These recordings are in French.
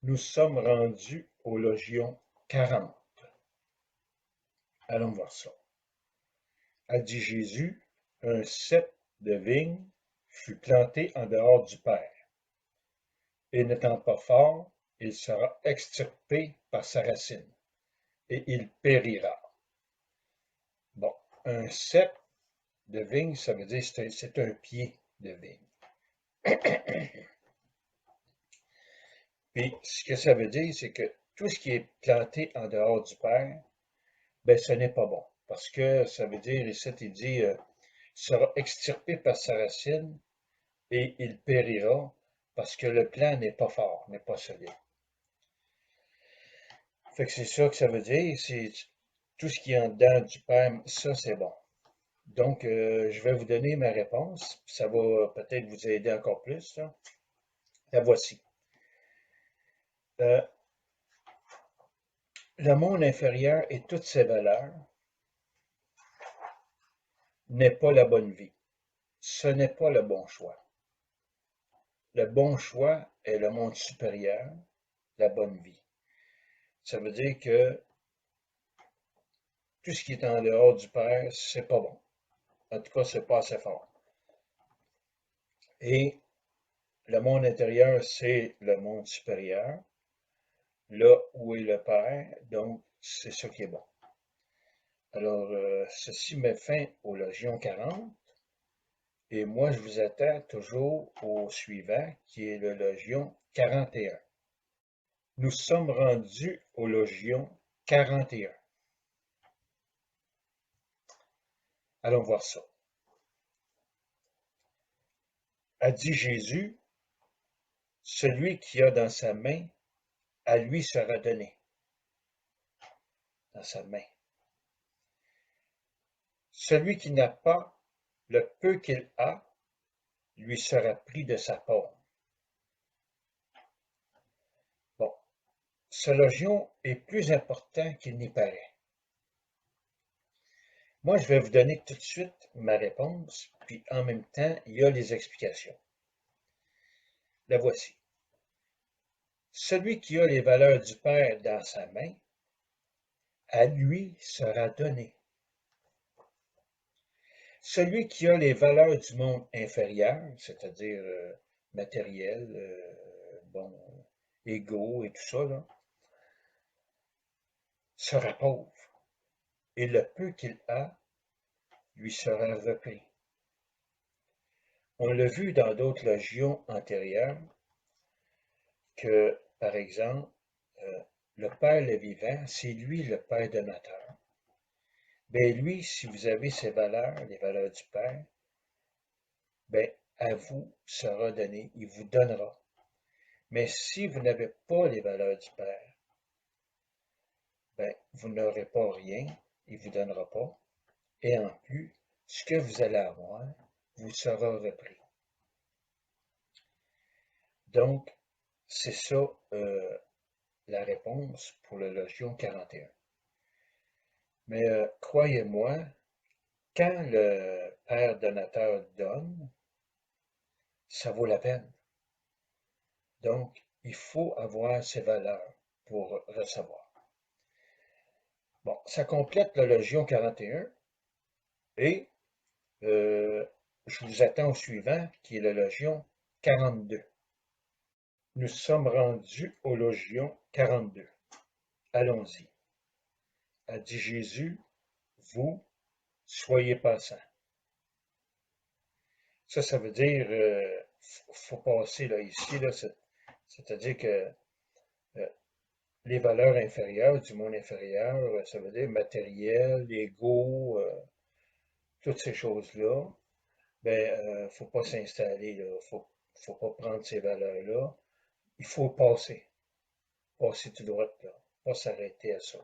Nous sommes rendus au logion 40. Allons voir ça. A dit Jésus, un cep de vigne fut planté en dehors du Père. Et n'étant pas fort, il sera extirpé par sa racine, et il périra. Bon, un cep de vigne, ça veut dire que c'est un pied de vigne. Puis, ce que ça veut dire, c'est que tout ce qui est planté en dehors du Père, ben, ce n'est pas bon. Parce que ça veut dire, ici, il dit, sera extirpé par sa racine et il périra parce que le plan n'est pas fort, n'est pas solide. Fait que c'est ça que ça veut dire, c'est tout ce qui est en dedans du Père, ça c'est bon. Donc, je vais vous donner ma réponse. Ça va peut-être vous aider encore plus, là. La voici. Euh, le monde inférieur et toutes ses valeurs n'est pas la bonne vie. Ce n'est pas le bon choix. Le bon choix est le monde supérieur, la bonne vie. Ça veut dire que tout ce qui est en dehors du Père, c'est pas bon. En tout cas, c'est pas assez fort. Et le monde intérieur, c'est le monde supérieur, là où est le Père, donc c'est ça qui est bon. Alors, ceci met fin au Logion 40, et moi je vous attends toujours au suivant, qui est le Logion 41. Nous sommes rendus au Logion 41. Allons voir ça. A dit Jésus, celui qui a dans sa main, à lui sera donné. Dans sa main. Celui qui n'a pas, le peu qu'il a, lui sera pris de sa paume. Bon, ce logion est plus important qu'il n'y paraît. Moi, je vais vous donner tout de suite ma réponse, puis en même temps, il y a les explications. La voici. Celui qui a les valeurs du Père dans sa main, à lui sera donné. Celui qui a les valeurs du monde inférieur, c'est-à-dire matériel, bon, égaux et tout ça, là, sera pauvre, et le peu qu'il a lui sera repris. On l'a vu dans d'autres logions antérieures que, par exemple, euh, le Père le vivant, c'est lui le Père donateur. Ben lui, si vous avez ses valeurs, les valeurs du Père, ben à vous sera donné, il vous donnera. Mais si vous n'avez pas les valeurs du Père, ben vous n'aurez pas rien, il ne vous donnera pas. Et en plus, ce que vous allez avoir vous sera repris. Donc, c'est ça la réponse pour le Logion 41. Mais croyez-moi, quand le Père donateur donne, ça vaut la peine. Donc, il faut avoir ces valeurs pour recevoir. Bon, ça complète le Logion 41 et je vous attends au suivant qui est le Logion 42. Nous sommes rendus au Logion 42. Allons-y. A dit Jésus, vous, soyez passants. Ça veut dire, faut passer là, ici, là, c'est-à-dire que euh, les valeurs inférieures du monde inférieur, ça veut dire matériel, égaux, toutes ces choses-là, ben, faut pas s'installer, là, faut pas prendre ces valeurs-là. Il faut passer tout droit, là, pas s'arrêter à ça.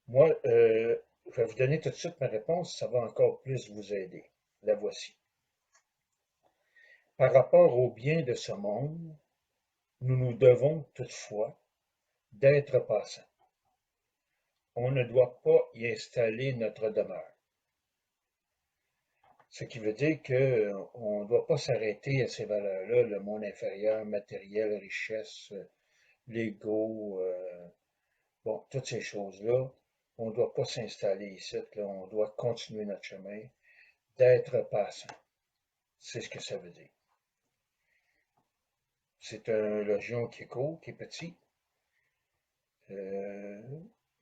Moi, je vais vous donner tout de suite ma réponse, ça va encore plus vous aider. La voici. Par rapport au bien de ce monde, nous nous devons toutefois d'être passants. On ne doit pas y installer notre demeure. Ce qui veut dire qu'on ne doit pas s'arrêter à ces valeurs-là, le monde inférieur, matériel, richesse, l'ego, bon, toutes ces choses-là. On ne doit pas s'installer ici, là, on doit continuer notre chemin, d'être patient. C'est ce que ça veut dire. C'est un logion qui est court, qui est petit, euh,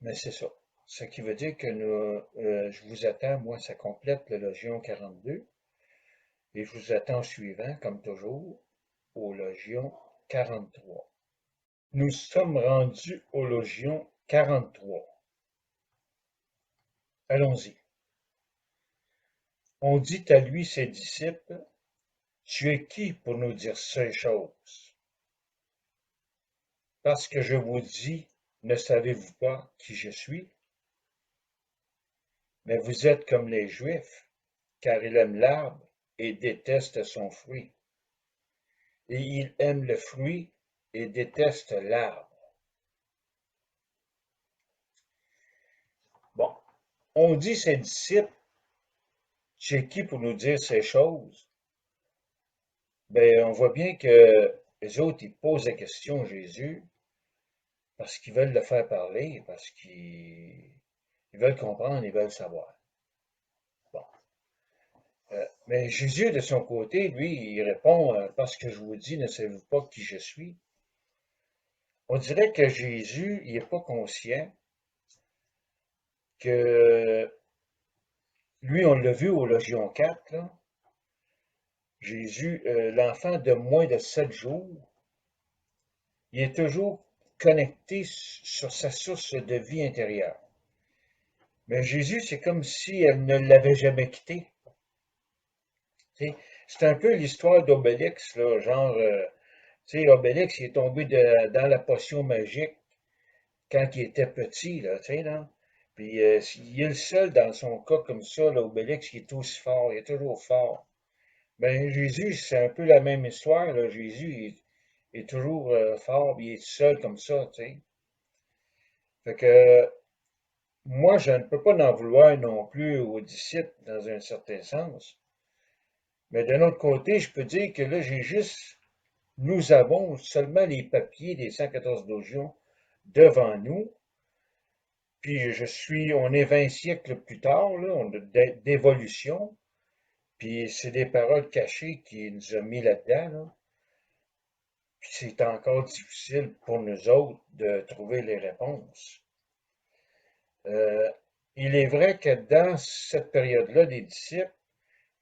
mais c'est ça. Ce qui veut dire que je vous attends, moi, ça complète le logion 42, et je vous attends suivant, comme toujours, au logion 43. Nous sommes rendus au logion 43. Allons-y. On dit à lui ses disciples, tu es qui pour nous dire ces choses? Parce que je vous dis, ne savez-vous pas qui je suis? Mais vous êtes comme les Juifs, car il aime l'arbre et déteste son fruit. Et il aime le fruit et déteste l'arbre. Bon, on dit ses disciples, tu es qui pour nous dire ces choses? Ben, on voit bien que les autres, ils posent la question à Jésus parce qu'ils veulent le faire parler, parce qu'ils veulent comprendre, ils veulent savoir. Bon. Mais Jésus, de son côté, lui, il répond, parce que je vous dis, ne savez-vous pas qui je suis? On dirait que Jésus, il n'est pas conscient que lui, on l'a vu au Logion 4, là, Jésus, l'enfant de moins de 7 jours, il est toujours connecté sur sa source de vie intérieure. Mais Jésus, c'est comme si elle ne l'avait jamais quitté. C'est un peu l'histoire d'Obélix, là, genre, tu sais, Obélix, il est tombé dans la potion magique quand il était petit, là, tu sais, là. Puis il est le seul dans son cas comme ça, là, Obélix, qui est aussi fort, il est toujours fort. Ben, Jésus, c'est un peu la même histoire, là. Jésus est toujours fort, puis il est seul comme ça, tu sais. Fait que moi, je ne peux pas en vouloir non plus aux disciples dans un certain sens. Mais d'un autre côté, je peux dire que là, nous avons seulement les papiers des 114 logions devant nous. Puis on est 20 siècles plus tard, là, d'évolution. Puis c'est des paroles cachées qui nous ont mis là-dedans, là. Puis c'est encore difficile pour nous autres de trouver les réponses. Euh, il est vrai que dans cette période-là des disciples,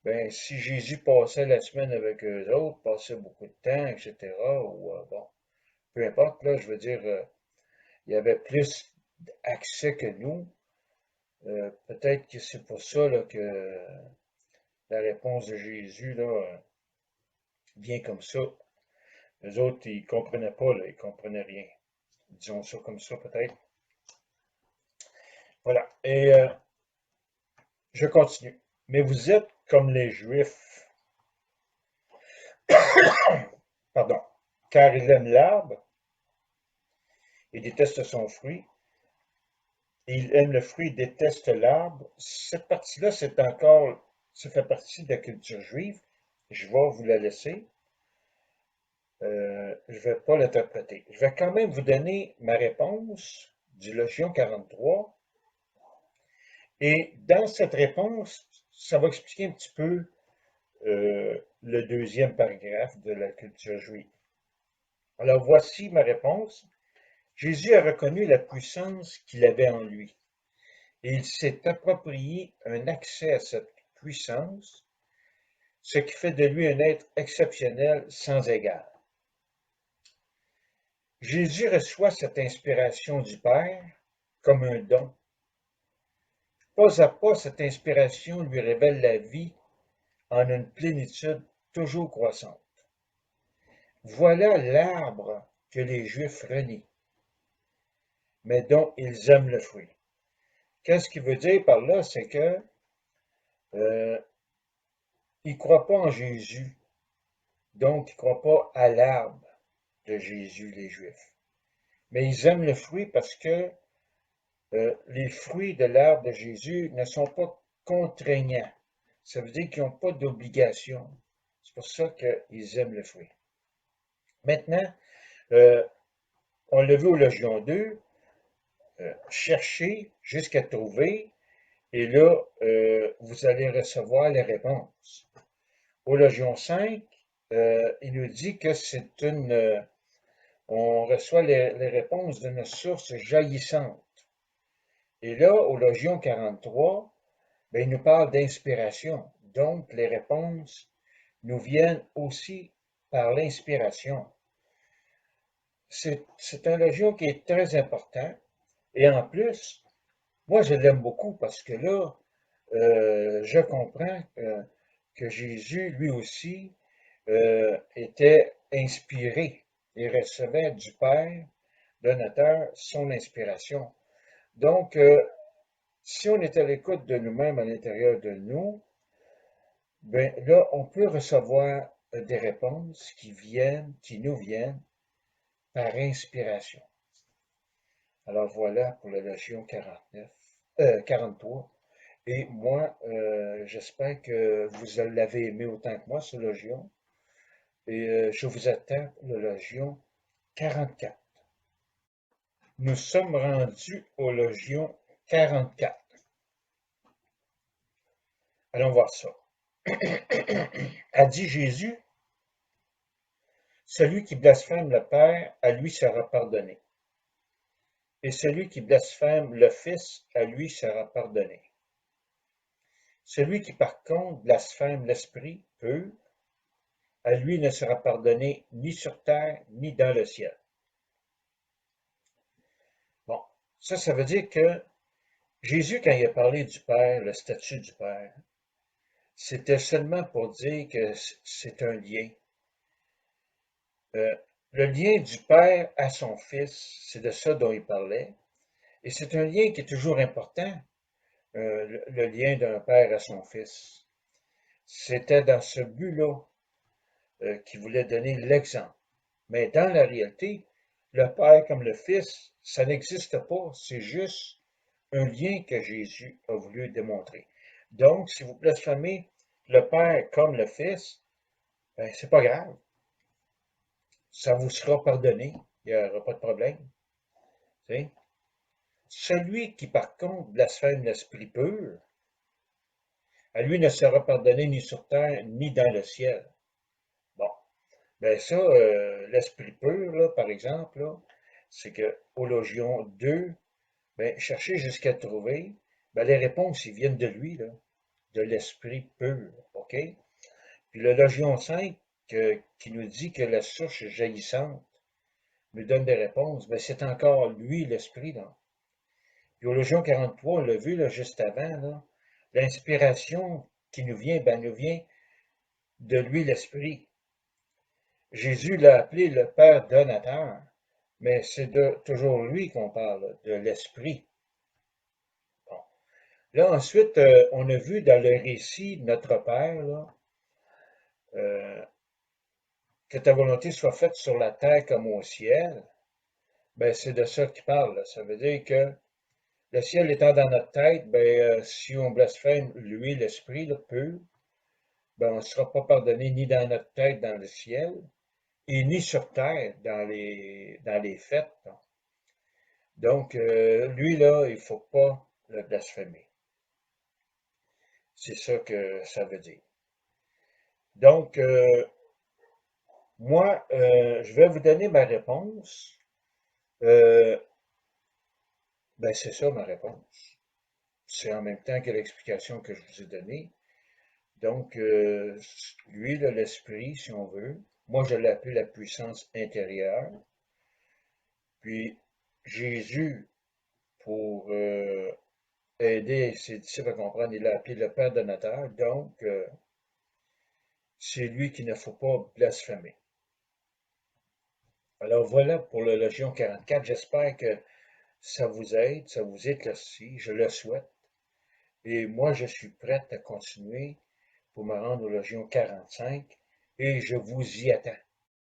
ben, si Jésus passait la semaine avec eux autres, passait beaucoup de temps, etc., ou bon, peu importe, là, je veux dire, il y avait plus accès que nous. Peut-être que c'est pour ça là, que la réponse de Jésus là, vient comme ça. Les autres, ils ne comprenaient pas, là, ils ne comprenaient rien. Disons ça comme ça, peut-être. Voilà. Et je continue. Mais vous êtes comme les Juifs, pardon, car ils aiment l'arbre et détestent son fruit. Et ils aiment le fruit et détestent l'arbre. Cette partie-là, ça fait partie de la culture juive. Je vais vous la laisser. Je ne vais pas l'interpréter. Je vais quand même vous donner ma réponse du Logion 43. Et dans cette réponse, ça va expliquer un petit peu le deuxième paragraphe de la culture juive. Alors voici ma réponse. Jésus a reconnu la puissance qu'il avait en lui et il s'est approprié un accès à cette puissance, ce qui fait de lui un être exceptionnel sans égal. Jésus reçoit cette inspiration du Père comme un don. Pas à pas, cette inspiration lui révèle la vie en une plénitude toujours croissante. Voilà l'arbre que les Juifs renient, mais dont ils aiment le fruit. Qu'est-ce qu'il veut dire par là? C'est que euh, ils ne croient pas en Jésus, donc ils ne croient pas à l'arbre de Jésus, les Juifs. Mais ils aiment le fruit parce que les fruits de l'arbre de Jésus ne sont pas contraignants. Ça veut dire qu'ils n'ont pas d'obligation. C'est pour ça qu'ils aiment le fruit. Maintenant, euh, l'a vu au Légion 2, chercher jusqu'à trouver, et là, vous allez recevoir les réponses. Au Légion 5, il nous dit que on reçoit les réponses d'une source jaillissante. Et là, au Légion 43, ben, il nous parle d'inspiration. Donc, les réponses nous viennent aussi par l'inspiration. C'est un Légion qui est très important. Et en plus, moi, je l'aime beaucoup parce que là, je comprends que Jésus, lui aussi, était inspiré et recevait du Père donateur son inspiration. Donc, si on est à l'écoute de nous-mêmes à l'intérieur de nous, ben là, on peut recevoir des réponses qui nous viennent par inspiration. Alors voilà pour la Légion 43. Et moi, j'espère que vous l'avez aimé autant que moi, ce Légion. Et je vous attends pour le Légion 44. Nous sommes rendus au Légion 44. Allons voir ça. A dit Jésus, celui qui blasphème le Père, à lui sera pardonné. Et celui qui blasphème le Fils, à lui sera pardonné. Celui qui par contre blasphème l'Esprit pur, à lui ne sera pardonné ni sur terre, ni dans le ciel. Bon, ça veut dire que Jésus, quand il a parlé du Père, le statut du Père, c'était seulement pour dire que c'est un lien. Euh, le lien du Père à son Fils, c'est de ça dont il parlait. Et c'est un lien qui est toujours important, le lien d'un père à son fils. C'était dans ce but-là qu'il voulait donner l'exemple. Mais dans la réalité, le père comme le fils, ça n'existe pas. C'est juste un lien que Jésus a voulu démontrer. Donc, si vous blasphémez le père comme le fils, ben, c'est pas grave. Ça vous sera pardonné. Il n'y aura pas de problème. T'sais? Celui qui, par contre, blasphème l'Esprit pur, à lui ne sera pardonné ni sur terre, ni dans le ciel. Bon, ben ça, l'Esprit pur, là, par exemple, là, c'est que au Légion 2, ben, chercher jusqu'à trouver, ben, les réponses, ils viennent de lui, là, de l'Esprit pur, OK? Puis le Légion 5, qui nous dit que la source jaillissante nous donne des réponses, ben, c'est encore lui, l'Esprit, là. Puis au Légion 43, on l'a vu, là, juste avant, là, l'inspiration qui nous vient, ben, nous vient de lui, l'Esprit. Jésus l'a appelé le Père donateur, mais c'est toujours lui qu'on parle, de l'Esprit. Bon. Là, ensuite, on a vu dans le récit Notre Père, là, euh, que ta volonté soit faite sur la terre comme au ciel. Ben, c'est de ça qu'il parle. Là. Ça veut dire que le ciel étant dans notre tête, ben, si on blasphème lui, l'Esprit, le pur, ben, on ne sera pas pardonné ni dans notre tête, dans le ciel, et ni sur terre, dans les fêtes. Donc, lui, là, il ne faut pas le blasphémer. C'est ça que ça veut dire. Donc, moi, je vais vous donner ma réponse. Ben, c'est ça ma réponse. C'est en même temps que l'explication que je vous ai donnée. Donc, lui, là, l'esprit, si on veut, moi, je l'appelle la puissance intérieure. Puis, Jésus, pour aider ses disciples à comprendre, il l'a appelé le Père donateur. Donc, c'est lui qu'il ne faut pas blasphémer. Alors voilà pour le Légion 44. J'espère que ça vous aide, ça vous éclaircit, je le souhaite. Et moi, je suis prête à continuer pour me rendre au Légion 45 et je vous y attends.